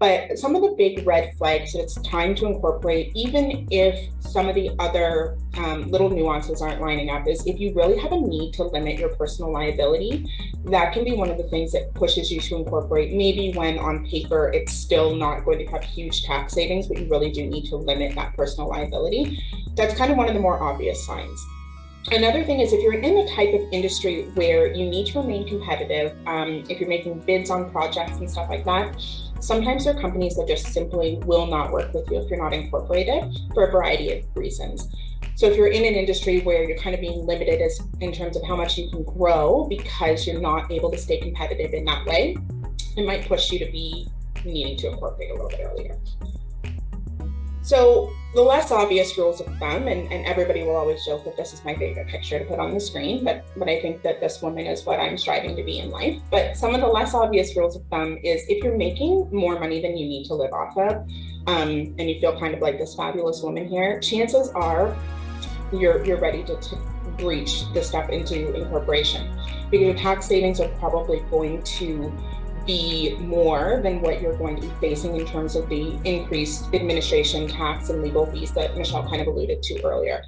But some of the big red flags that it's time to incorporate, even if some of the other little nuances aren't lining up, is if you really have a need to limit your personal liability, that can be one of the things that pushes you to incorporate, maybe when on paper it's still not going to have huge tax savings, but you really do need to limit that personal liability. That's kind of one of the more obvious signs. Another thing is if you're in a type of industry where you need to remain competitive, if you're making bids on projects and stuff like that, sometimes there are companies that just simply will not work with you if you're not incorporated for a variety of reasons. So if you're in an industry where you're kind of being limited as in terms of how much you can grow because you're not able to stay competitive in that way, it might push you to be needing to incorporate a little bit earlier. So the less obvious rules of thumb, and everybody will always joke that this is my favorite picture to put on the screen, but I think that this woman is what I'm striving to be in life. But some of the less obvious rules of thumb is if you're making more money than you need to live off of, and you feel kind of like this fabulous woman here, chances are you're ready to breach the step into incorporation, because your tax savings are probably going to be more than what you're going to be facing in terms of the increased administration, tax, and legal fees that Michelle kind of alluded to earlier.